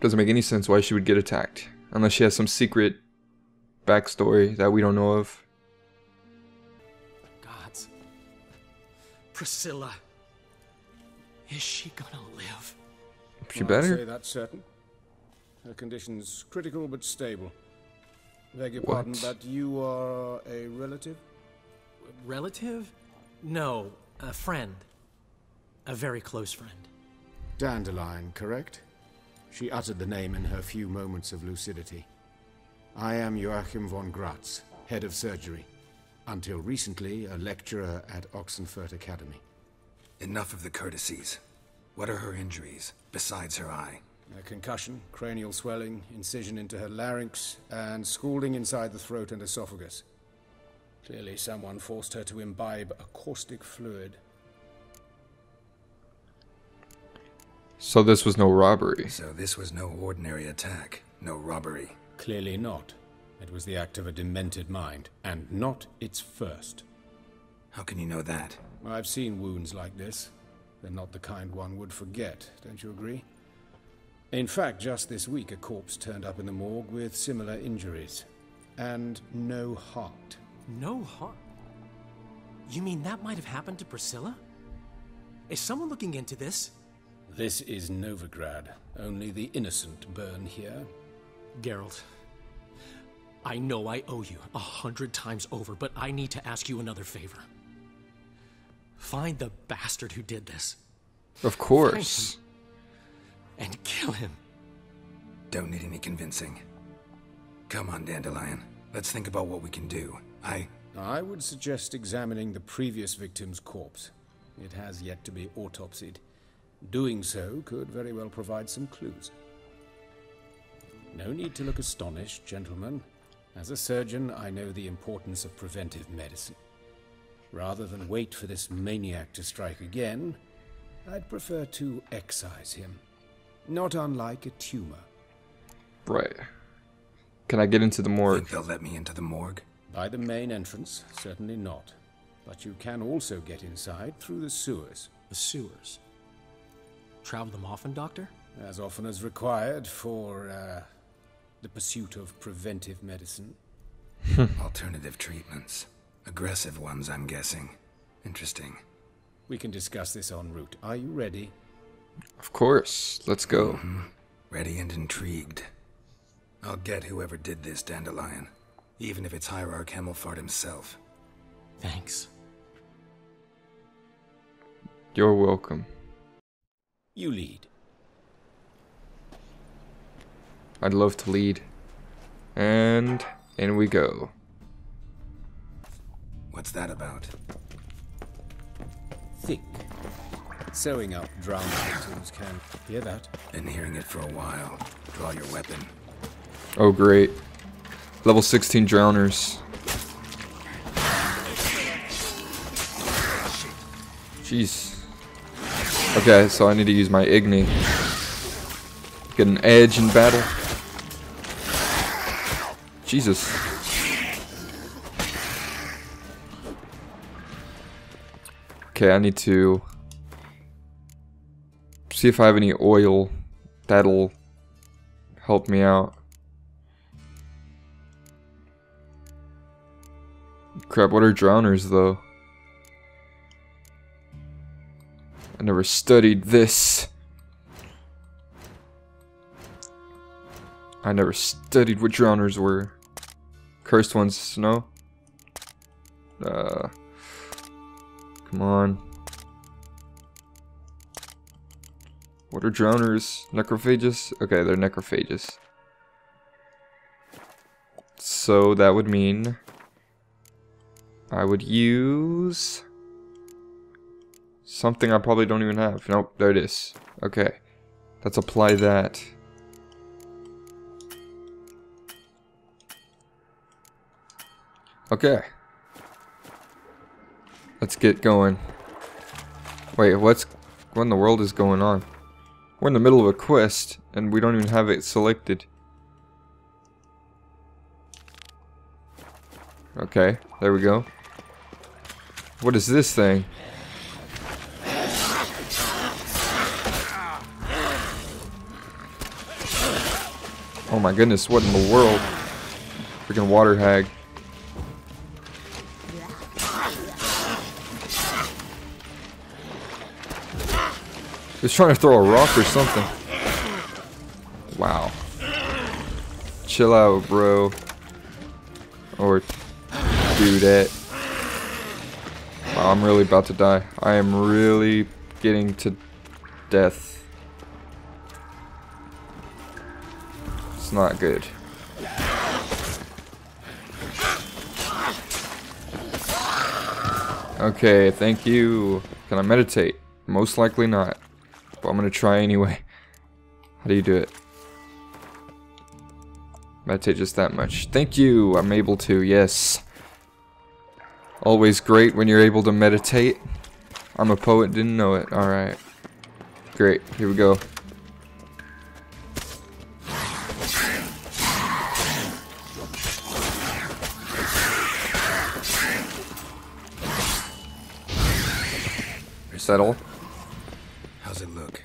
Doesn't make any sense why she would get attacked. Unless she has some secret backstory that we don't know of. Gods. Priscilla. Is she gonna live? She better. I'd say that's certain. Her condition's critical but stable. Beg your pardon, but you are a relative? Relative? No, a friend. A very close friend. Dandelion, correct? She uttered the name in her few moments of lucidity. I am Joachim von GRATZ, head of surgery. Until recently, a lecturer at Oxenfurt Academy. Enough of the courtesies. What are her injuries, besides her eye? A concussion, cranial swelling, incision into her larynx, and scalding inside the throat and esophagus. Clearly someone forced her to imbibe a caustic fluid. So this was no robbery. So this was no ordinary attack, no robbery. Clearly not. It was the act of a demented mind, and not its first. How can you know that? I've seen wounds like this. They're not the kind one would forget, don't you agree? In fact, just this week a corpse turned up in the morgue with similar injuries. And no heart. No heart? You mean that might have happened to Priscilla? Is someone looking into this? This is Novigrad. Only the innocent burn here. Geralt, I know I owe you 100 times over, but I need to ask you another favor. Find the bastard who did this. Of course. And kill him. Don't need any convincing. Come on, Dandelion. Let's think about what we can do. I would suggest examining the previous victim's corpse. It has yet to be autopsied. Doing so could very well provide some clues. No need to look astonished, gentlemen. As a surgeon, I know the importance of preventive medicine. Rather than wait for this maniac to strike again, I'd prefer to excise him. Not unlike a tumor. Right. Can I get into the morgue? Think they'll let me into the morgue? By the main entrance, certainly not. But you can also get inside through the sewers. The sewers? Travel them often, Doctor? As often as required for, the pursuit of preventive medicine. Alternative treatments. Aggressive ones, I'm guessing. Interesting. We can discuss this en route. Are you ready? Of course. Let's go. Ready and intrigued. I'll get whoever did this, Dandelion. Even if it's Hierarch Hemmelfart himself. Thanks. You're welcome. You lead. I'd love to lead. And in we go. What's that about? Think. Sewing up drowned victims can... Hear that? Been hearing it for a while. Draw your weapon. Oh great. Level 16 drowners. Jeez. Okay, so I need to use my Igni. Get an edge in battle. Jesus. Okay, I need to see if I have any oil that'll help me out. Crap, what are drowners though? I never studied this. I never studied what drowners were. Cursed ones, no? Come on. What are drowners? Necrophages? Okay, they're necrophages. So that would mean I would use something I probably don't even have. Nope, there it is. Okay, let's apply that. Okay. Let's get going. Wait, what in the world is going on? We're in the middle of a quest, and we don't even have it selected. Okay, there we go. What is this thing? Oh my goodness, what in the world? Freaking water hag. He's trying to throw a rock or something. Wow. Chill out, bro. Or dudette. Wow, I'm really about to die. I am really getting to death. It's not good. Okay, thank you. Can I meditate? Most likely not. But I'm gonna try anyway. How do you do it? Meditate just that much. Thank you. I'm able to. Yes. Always great when you're able to meditate. I'm a poet, didn't know it. Alright. Great. Here we go. Settle. How's it look?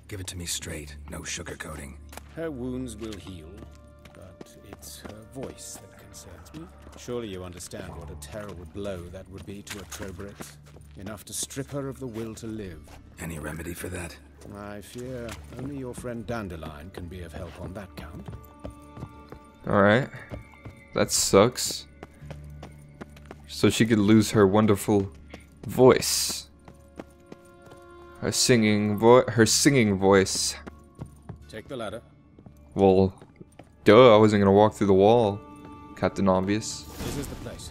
Give it to me straight, no sugarcoating. Her wounds will heal, but it's her voice that concerns me. Surely you understand what a terrible blow that would be to a Trobrex. Enough to strip her of the will to live. Any remedy for that? I fear only your friend Dandelion can be of help on that count. Alright. That sucks. So she could lose her wonderful voice. Her singing voice. Take the ladder. Well, duh, I wasn't gonna walk through the wall. Captain Obvious. This is the place.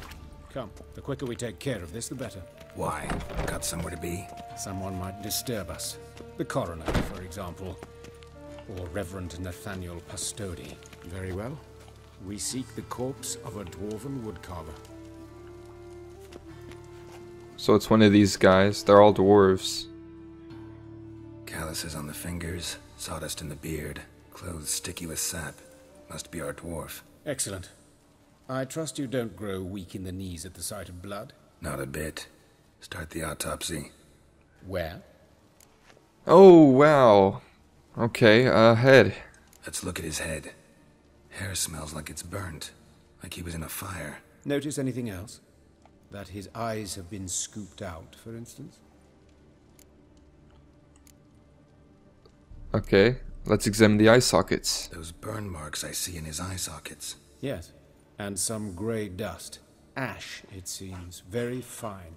Come, the quicker we take care of this, the better. Why? Got somewhere to be? Someone might disturb us. The coroner, for example. Or Reverend Nathaniel Pastodi. Very well. We seek the corpse of a dwarven woodcarver. So it's one of these guys. They're all dwarves. Calluses on the fingers, sawdust in the beard, clothes sticky with sap. Must be our dwarf. Excellent. I trust you don't grow weak in the knees at the sight of blood. Not a bit. Start the autopsy. Where? Oh, wow. Okay, head. Let's look at his head. Hair smells like it's burnt, like he was in a fire. Notice anything else? That his eyes have been scooped out, for instance? Okay, let's examine the eye sockets. Those burn marks I see in his eye sockets. Yes, and some grey dust. Ash, it seems. Very fine.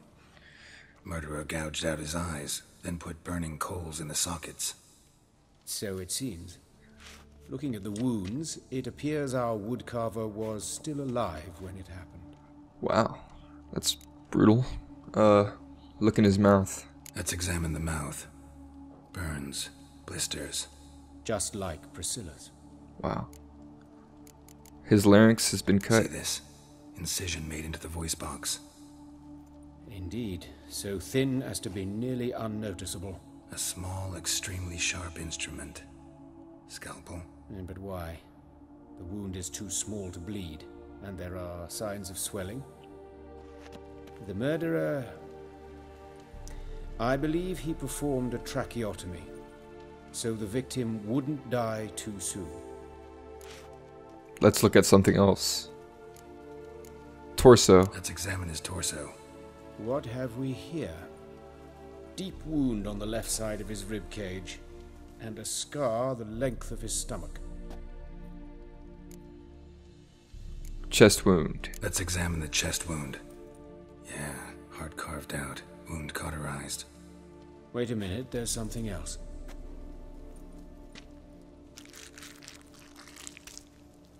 Murderer gouged out his eyes, then put burning coals in the sockets. So it seems. Looking at the wounds, it appears our woodcarver was still alive when it happened. Wow, that's brutal. Look in his mouth. Let's examine the mouth. Burns, blisters. Just like Priscilla's. Wow. His larynx has been cut. See this? Incision made into the voice box. Indeed, so thin as to be nearly unnoticeable. A small, extremely sharp instrument. Scalpel. But why? The wound is too small to bleed, and there are signs of swelling. The murderer... I believe he performed a tracheotomy, so the victim wouldn't die too soon. Let's look at something else. Torso. Let's examine his torso. What have we here? Deep wound on the left side of his rib cage, and a scar the length of his stomach. Chest wound. Let's examine the chest wound. Yeah, heart carved out, wound cauterized. Wait a minute, there's something else.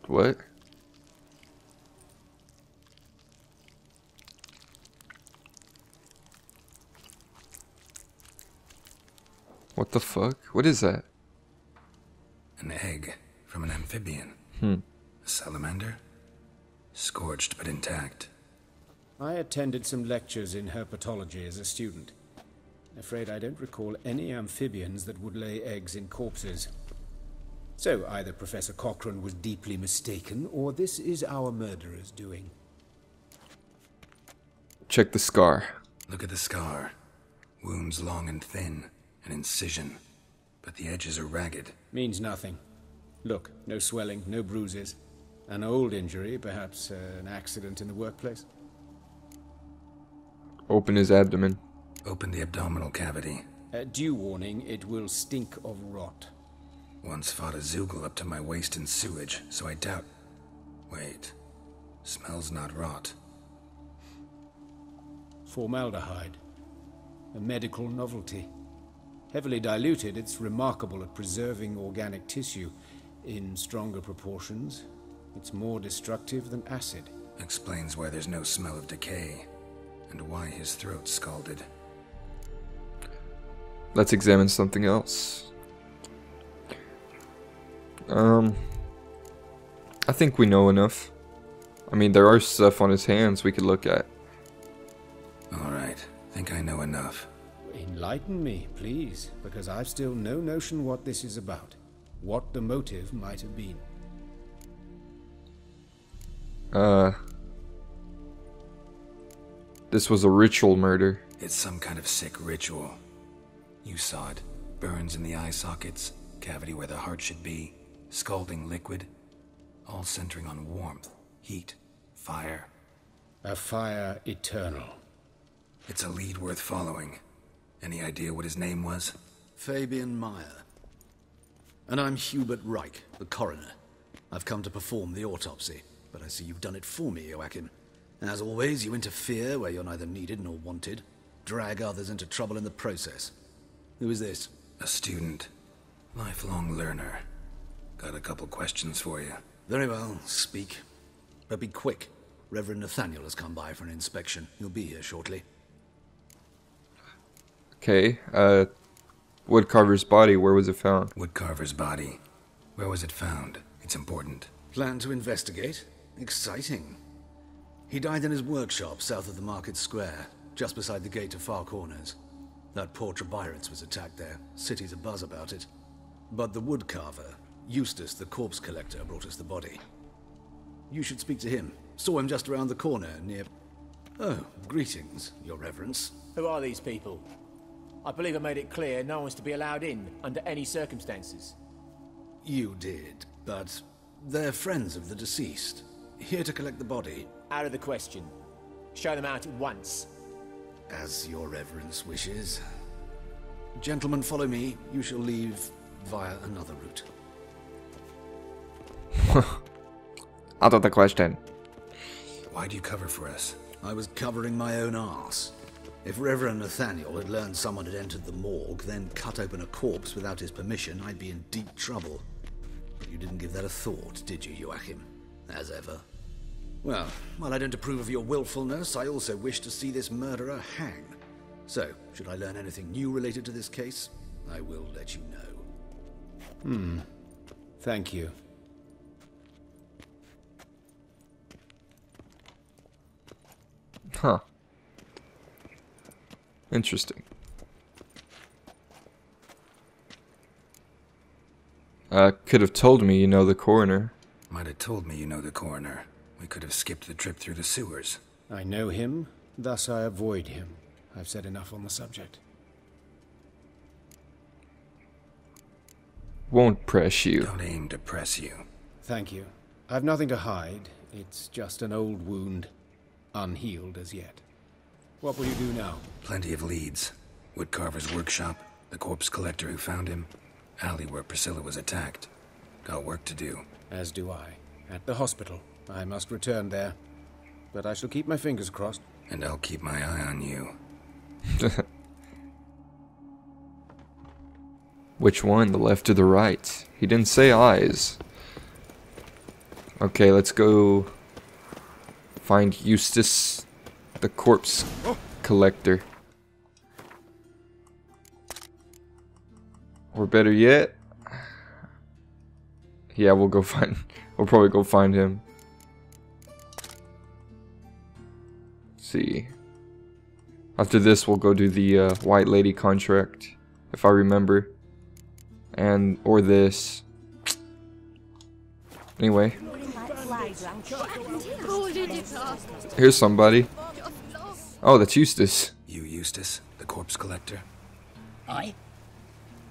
What? What the fuck? What is that? An egg from an amphibian. A salamander? Scorched but intact. I attended some lectures in herpetology as a student. Afraid I don't recall any amphibians that would lay eggs in corpses. So either Professor Cochrane was deeply mistaken, or this is our murderer's doing. Check the scar. Look at the scar. Wounds long and thin. An incision. But the edges are ragged. Means nothing. Look, no swelling, no bruises. An old injury, perhaps an accident in the workplace. Open his abdomen. Open the abdominal cavity. Due warning, it will stink of rot. Once fought a Zoogle up to my waist in sewage, so I doubt... Wait. Smells not rot. Formaldehyde. A medical novelty. Heavily diluted, it's remarkable at preserving organic tissue. In stronger proportions, it's more destructive than acid. Explains why there's no smell of decay, and why his throat's scalded. Let's examine something else. I think we know enough. I mean, there are stuff on his hands we could look at. Alright, think I know enough. Enlighten me, please, because I've still no notion what this is about. What the motive might have been. This was a ritual murder. It's some kind of sick ritual. You saw it. Burns in the eye sockets, cavity where the heart should be, scalding liquid, all centering on warmth, heat, fire. A fire eternal. It's a lead worth following. Any idea what his name was? Fabian Meyer. And I'm Hubert REJK, the coroner. I've come to perform the autopsy, but I see you've done it for me, Joachim. As always, you interfere where you're neither needed nor wanted. Drag others into trouble in the process. Who is this? A student. Lifelong learner. Got a couple questions for you. Very well, speak. But be quick. Reverend Nathaniel has come by for an inspection. He'll be here shortly. Okay, Woodcarver's body, where was it found? Woodcarver's body. Where was it found? It's important. Plan to investigate? Exciting. He died in his workshop south of the market square, just beside the gate to Far Corners. That poor Trebyritz was attacked there. City's abuzz about it. But the woodcarver, Eustace the corpse collector, brought us the body. You should speak to him. Saw him just around the corner near... Oh, greetings, your reverence. Who are these people? I believe I made it clear no one's to be allowed in under any circumstances. You did, but they're friends of the deceased. Here to collect the body. Out of the question. Show them out at once. As your reverence wishes. Gentlemen, follow me. You shall leave via another route. Out of the question. Why do you cover for us? I was covering my own arse. If Reverend Nathaniel had learned someone had entered the morgue, then cut open a corpse without his permission, I'd be in deep trouble. But you didn't give that a thought, did you, Joachim? As ever. Well, while I don't approve of your willfulness, I also wish to see this murderer hang. So, should I learn anything new related to this case, I will let you know. Thank you. Huh. Interesting. Could have told me you know the coroner. Might have told me you know the coroner. We could have skipped the trip through the sewers. I know him, thus I avoid him. I've said enough on the subject. Won't press you. Don't aim to press you. Thank you. I've nothing to hide. It's just an old wound, unhealed as yet. What will you do now? Plenty of leads. Woodcarver's workshop, the corpse collector who found him, alley where Priscilla was attacked. Got work to do. As do I. At the hospital. I must return there. But I shall keep my fingers crossed. And I'll keep my eye on you. Which one? The left or the right? He didn't say eyes. Okay, let's go find Eustace, the corpse collector. Or better yet, yeah, we'll probably go find him. Let's see. After this, we'll go do the White Lady contract, if I remember. Or this. Anyway. Here's somebody. Oh, that's Eustace. You Eustace, the corpse collector? Aye?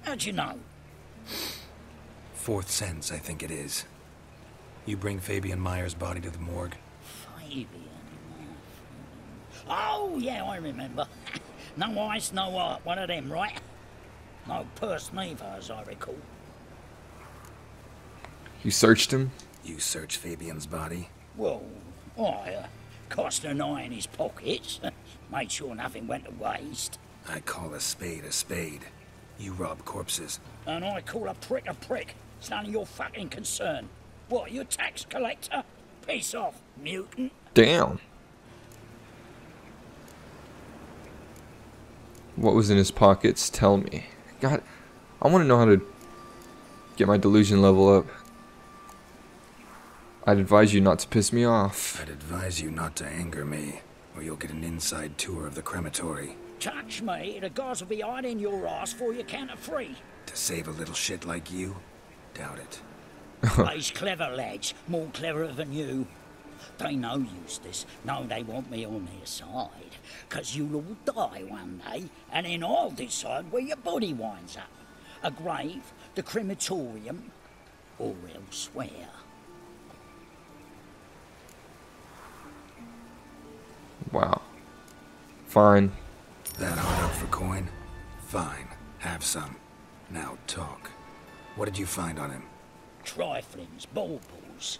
How'd you know? Fourth sense, I think it is. You bring Fabian Meyer's body to the morgue? Fabian. Oh, yeah, I remember. No eyes, no heart, one of them, right? No purse neither, as I recall. You searched him? You searched Fabian's body? Well, I cast an eye in his pockets, made sure nothing went to waste. I call a spade a spade. You rob corpses. And I call a prick a prick. It's none of your fucking concern. What, you a tax collector? Piss off, mutant. Damn. What was in his pockets? Tell me. God, I want to know how to get my delusion level up. I'd advise you not to piss me off. I'd advise you not to anger me, or you'll get an inside tour of the crematory. Touch me, the guys will be hiding your ass for you count of 3. To save a little shit like you? Doubt it. These clever lads, more cleverer than you. They know Eustace, know they want me on their side. 'Cause you'll all die one day, and then I'll decide where your body winds up. A grave, the crematorium, or elsewhere. Wow. Fine. That hard up for coin? Fine. Have some. Now talk. What did you find on him? Triflings, baubles,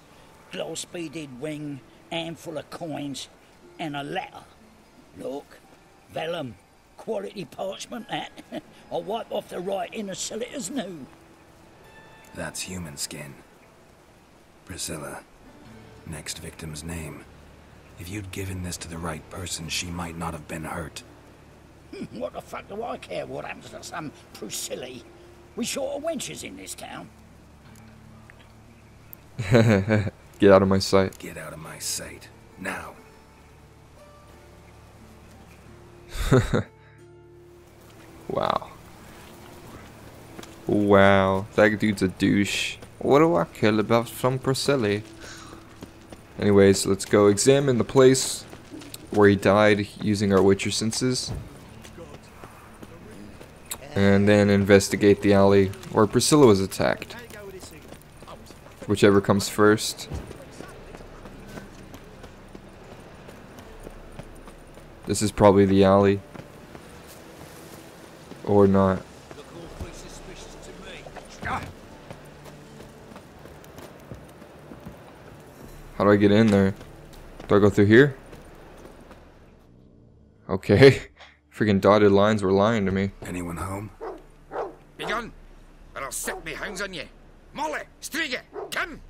gloss-beaded ring, handful of coins, and a letter. Look, vellum, quality parchment that. I'll wipe off the writing and sell it as new. That's human skin. Priscilla. Next victim's name. If you'd given this to the right person, she might not have been hurt. What the fuck do I care what happens to some Priscilla? We short of wenches in this town. Get out of my sight. Get out of my sight. Now. Wow. Wow. That dude's a douche. What do I care about some Priscilla? Anyways, let's go examine the place where he died using our Witcher senses. And then investigate the alley where Priscilla was attacked. Whichever comes first. This is probably the alley. Or not. How do I get in there? Do I go through here? Okay. Freaking dotted lines were lying to me. Anyone home? Be gone, or I'll set me hounds on you. Molly, Striga, come!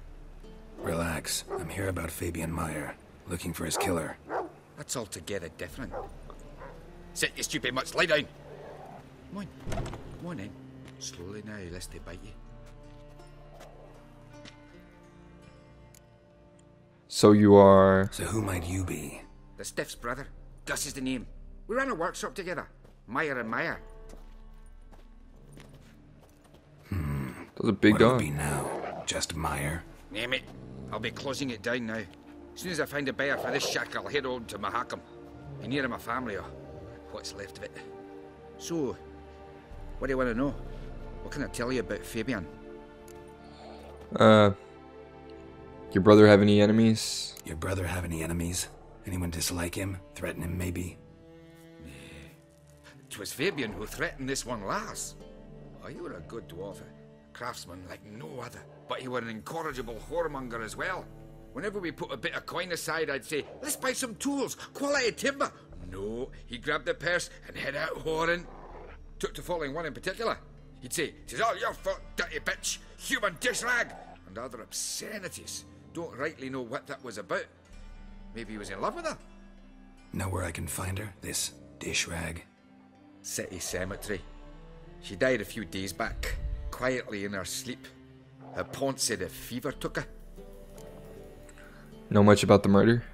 Relax. I'm here about Fabian Meyer, looking for his killer. That's altogether different. Sit, you stupid mutts, lie down. Come on then. Slowly now, lest they bite you. So you are... So who might you be? The Stiff's brother. Gus is the name. We ran a workshop together. Meyer and Meyer. That was a big What'll dog. it be now? Just Meyer? Name it. I'll be closing it down now. As soon as I find a buyer for this shack, I'll head on to Mahakam. Be near my family, or what's left of it. So, what do you want to know? What can I tell you about Fabian? Your brother have any enemies? Your brother have any enemies? Anyone dislike him? Threaten him, maybe? 'Twas Fabian who threatened this one last. Oh, you were a good dwarf, a craftsman like no other. But you were an incorrigible whoremonger as well. Whenever we put a bit of coin aside, I'd say, let's buy some tools, quality timber. No, he grabbed the purse and head out whoring. Took to following one in particular. He'd say, "'Tis all your fault, dirty bitch, human dish rag," and other obscenities. Don't rightly know what that was about. Maybe he was in love with her. Know where I can find her? This dish rag? City cemetery. She died a few days back, quietly in her sleep. Her pont said a fever took her. Know much about the murder?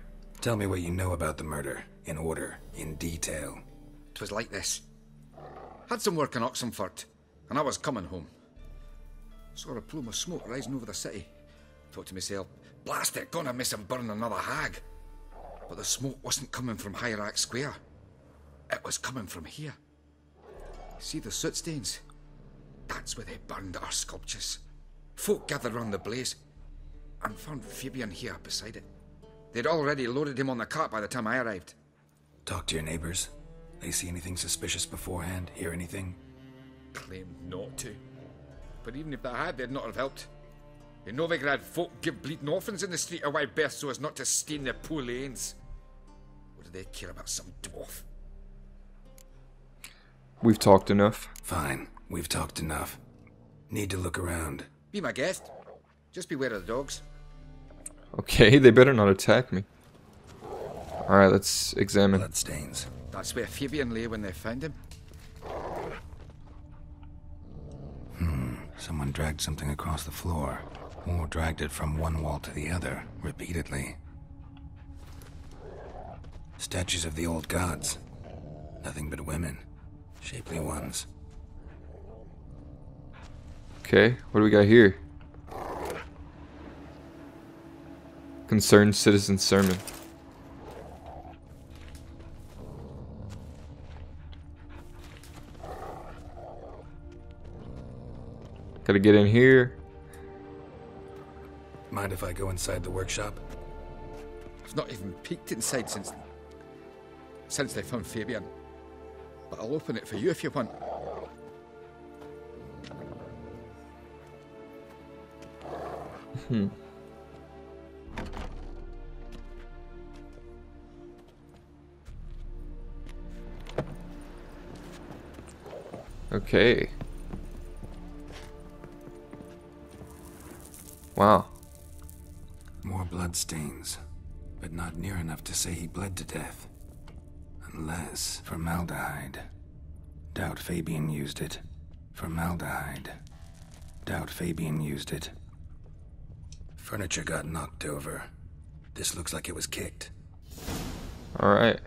Tell me what you know about the murder, in order, in detail. 'Twas like this. Had some work in Oxenford, and I was coming home. Saw a plume of smoke rising over the city. Thought to myself, blast it, gonna miss him burn another hag. But the smoke wasn't coming from Hierarch Square. It was coming from here. See the soot stains? That's where they burned our sculptures. Folk gathered round the blaze and found Fabian here beside it. They'd already loaded him on the cart by the time I arrived. Talk to your neighbors. They see anything suspicious beforehand? Hear anything? Claimed not to. But even if they had, they'd not have helped. In Novigrad, folk give bleeding orphans in the street a wide berth so as not to stain their poor lanes. What do they care about some dwarf? We've talked enough. Fine, we've talked enough. Need to look around. Be my guest. Just beware of the dogs. Okay, they better not attack me. Alright, let's examine. Bloodstains. That's where Fabian lay when they found him. Someone dragged something across the floor, or dragged it from one wall to the other, repeatedly. Statues of the old gods. Nothing but women. Shapely ones. Okay, what do we got here? Concerned Citizen Sermon. Gotta get in here. Mind if I go inside the workshop? I've not even peeked inside since they found Fabian. But I'll open it for you if you want. Okay. Wow. More bloodstains, but not near enough to say he bled to death. Unless formaldehyde. Doubt Fabian used it. Formaldehyde. Doubt Fabian used it. Furniture got knocked over. This looks like it was kicked. Alright.